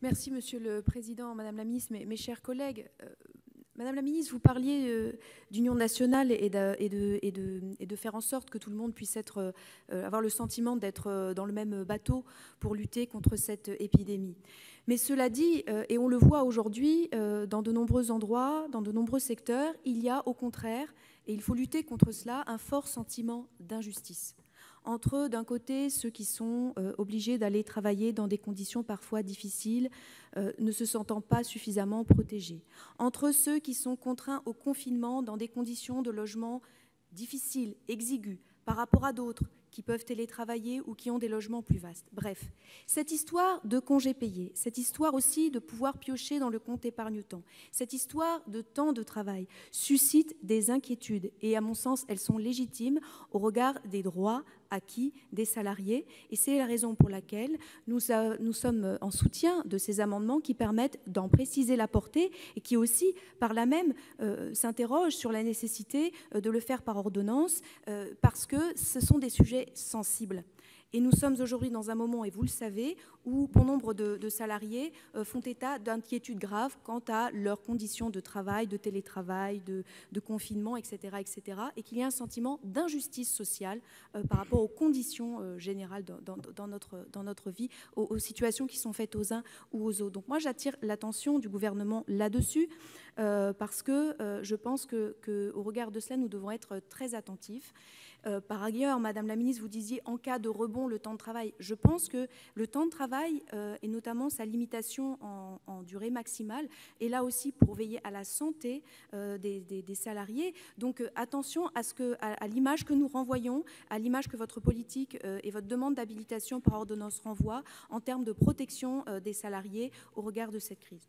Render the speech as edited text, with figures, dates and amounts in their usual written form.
Merci, Monsieur le Président, Madame la Ministre, mes chers collègues. Madame la Ministre, vous parliez d'union nationale et de faire en sorte que tout le monde puisse avoir le sentiment d'être dans le même bateau pour lutter contre cette épidémie. Mais cela dit, et on le voit aujourd'hui dans de nombreux endroits, dans de nombreux secteurs, il y a au contraire, et il faut lutter contre cela, un fort sentiment d'injustice. Entre, d'un côté, ceux qui sont obligés d'aller travailler dans des conditions parfois difficiles, ne se sentant pas suffisamment protégés. Entre ceux qui sont contraints au confinement dans des conditions de logement difficiles, exiguës, par rapport à d'autres qui peuvent télétravailler ou qui ont des logements plus vastes. Bref, cette histoire de congés payés, cette histoire aussi de pouvoir piocher dans le compte épargne-temps, cette histoire de temps de travail suscite des inquiétudes et à mon sens, elles sont légitimes au regard des droits acquis des salariés et c'est la raison pour laquelle nous sommes en soutien de ces amendements qui permettent d'en préciser la portée et qui aussi, par là même, s'interrogent sur la nécessité de le faire par ordonnance parce que ce sont des sujets sensibles. Et nous sommes aujourd'hui dans un moment, et vous le savez, où bon nombre de salariés font état d'inquiétudes graves quant à leurs conditions de travail, de télétravail, de confinement, etc., etc., et qu'il y a un sentiment d'injustice sociale par rapport aux conditions générales dans notre vie, aux situations qui sont faites aux uns ou aux autres. Donc moi, j'attire l'attention du gouvernement là-dessus, parce que je pense qu'au regard de cela, nous devons être très attentifs. Par ailleurs, Madame la Ministre, vous disiez en cas de rebond, le temps de travail. Je pense que le temps de travail, et notamment sa limitation en durée maximale, est là aussi pour veiller à la santé des salariés. Donc attention à l'image que nous renvoyons, à l'image que votre politique et votre demande d'habilitation par ordonnance renvoient en termes de protection des salariés au regard de cette crise.